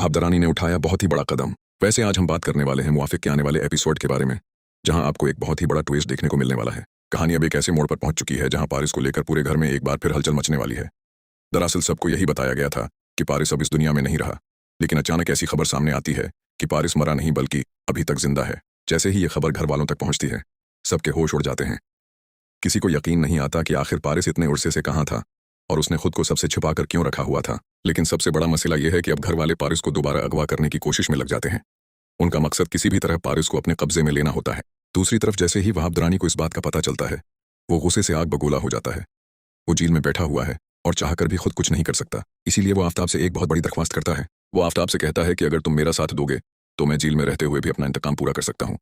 वहाब दरानी ने उठाया बहुत ही बड़ा कदम। वैसे आज हम बात करने वाले हैं मुआफिक के आने वाले एपिसोड के बारे में, जहां आपको एक बहुत ही बड़ा ट्विस्ट देखने को मिलने वाला है। कहानी अब एक ऐसे मोड़ पर पहुंच चुकी है जहां पारिस को लेकर पूरे घर में एक बार फिर हलचल मचने वाली है। दरअसल सबको यही बताया गया था कि पारिस अब इस दुनिया में नहीं रहा, लेकिन अचानक ऐसी खबर सामने आती है कि पारिस मरा नहीं बल्कि अभी तक जिंदा है। जैसे ही ये खबर घर वालों तक पहुंचती है, सबके होश उड़ जाते हैं। किसी को यकीन नहीं आता कि आखिर पारिस इतने उर्से से कहाँ था और उसने खुद को सबसे छिपाकर क्यों रखा हुआ था। लेकिन सबसे बड़ा मसला यह है कि अब घर वाले पारिस को दोबारा अगवा करने की कोशिश में लग जाते हैं। उनका मकसद किसी भी तरह पारिस को अपने कब्जे में लेना होता है। दूसरी तरफ जैसे ही वहाब दरानी को इस बात का पता चलता है, वो गुस्से से आग बगोला हो जाता है। वो जेल में बैठा हुआ है और चाहकर भी खुद कुछ नहीं कर सकता। इसीलिए वो आफताब से एक बहुत बड़ी दरख्वास्त करता है। वो आफताब से कहता है कि अगर तुम मेरा साथ दोगे तो मैं जेल में रहते हुए भी अपना इंतकाम पूरा कर सकता हूँ।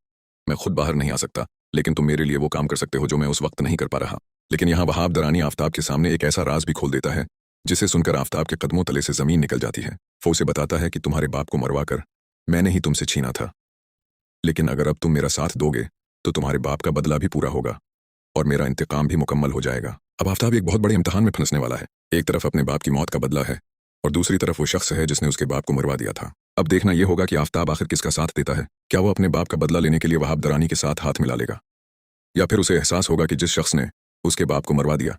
मैं खुद बाहर नहीं आ सकता, लेकिन तुम मेरे लिए वो काम कर सकते हो जो मैं उस वक्त नहीं कर पा रहा। लेकिन यहाँ वहाब दरानी आफताब के सामने एक ऐसा राज भी खोल देता है जिसे सुनकर आफताब के कदमों तले से जमीन निकल जाती है। वो उसे बताता है कि तुम्हारे बाप को मरवा कर मैंने ही तुमसे छीना था, लेकिन अगर अब तुम मेरा साथ दोगे तो तुम्हारे बाप का बदला भी पूरा होगा और मेरा इंतकाम भी मुकम्मल हो जाएगा। अब आफताब एक बहुत बड़े इम्तिहान में फंसने वाला है। एक तरफ अपने बाप की मौत का बदला है और दूसरी तरफ वो शख्स है जिसने उसके बाप को मरवा दिया था। अब देखना यह होगा कि आफताब आखिर किसका साथ देता है। क्या वो अपने बाप का बदला लेने के लिए वहाब दरानी के साथ हाथ मिला लेगा, या फिर उसे एहसास होगा कि जिस शख्स ने उसके बाप को मरवा दिया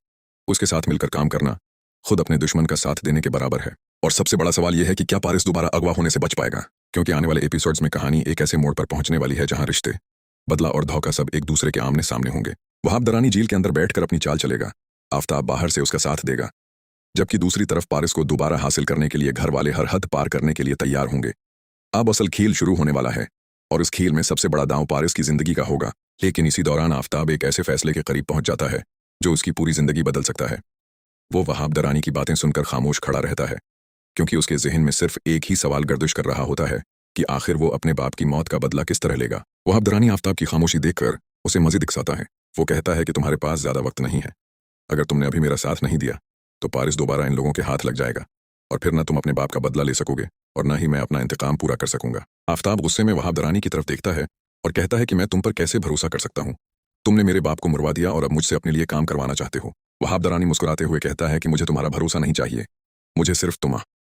उसके साथ मिलकर काम करना खुद अपने दुश्मन का साथ देने के बराबर है। और सबसे बड़ा सवाल यह है कि क्या पारिस दोबारा अगवा होने से बच पाएगा, क्योंकि आने वाले एपिसोड्स में कहानी एक ऐसे मोड़ पर पहुंचने वाली है जहां रिश्ते, बदला और धोखा सब एक दूसरे के आमने सामने होंगे। वहाब दरानी जेल के अंदर बैठकर अपनी चाल चलेगा, आफताब बाहर से उसका साथ देगा, जबकि दूसरी तरफ पारिस को दोबारा हासिल करने के लिए घर वाले हर हद पार करने के लिए तैयार होंगे। अब असल खेल शुरू होने वाला है और इस खेल में सबसे बड़ा दांव पारिस की जिंदगी का होगा। लेकिन इसी दौरान आफताब एक ऐसे फैसले के करीब पहुंच जाता है जो उसकी पूरी जिंदगी बदल सकता है। वो वहाब दरानी की बातें सुनकर खामोश खड़ा रहता है, क्योंकि उसके जहन में सिर्फ एक ही सवाल गर्दिश कर रहा होता है कि आखिर वो अपने बाप की मौत का बदला किस तरह लेगा। वहाब दरानी आफताब की खामोशी देखकर उसे मजीद इकसाता है। वो कहता है कि तुम्हारे पास ज्यादा वक्त नहीं है। अगर तुमने अभी मेरा साथ नहीं दिया तो पारिस दोबारा इन लोगों के हाथ लग जाएगा और फिर न तुम अपने बाप का बदला ले सकोगे और न ही मैं अपना इंतकाम पूरा कर सकूंगा। आफताब गुस्से में वहाब दरानी की तरफ देखता है और कहता है कि मैं तुम पर कैसे भरोसा कर सकता हूँ। तुमने मेरे बाप को मरवा दिया और अब मुझसे अपने लिए काम करवाना चाहते हो। वहाब दरानी मुस्कुराते हुए कहता है कि मुझे तुम्हारा भरोसा नहीं चाहिए, मुझे सिर्फ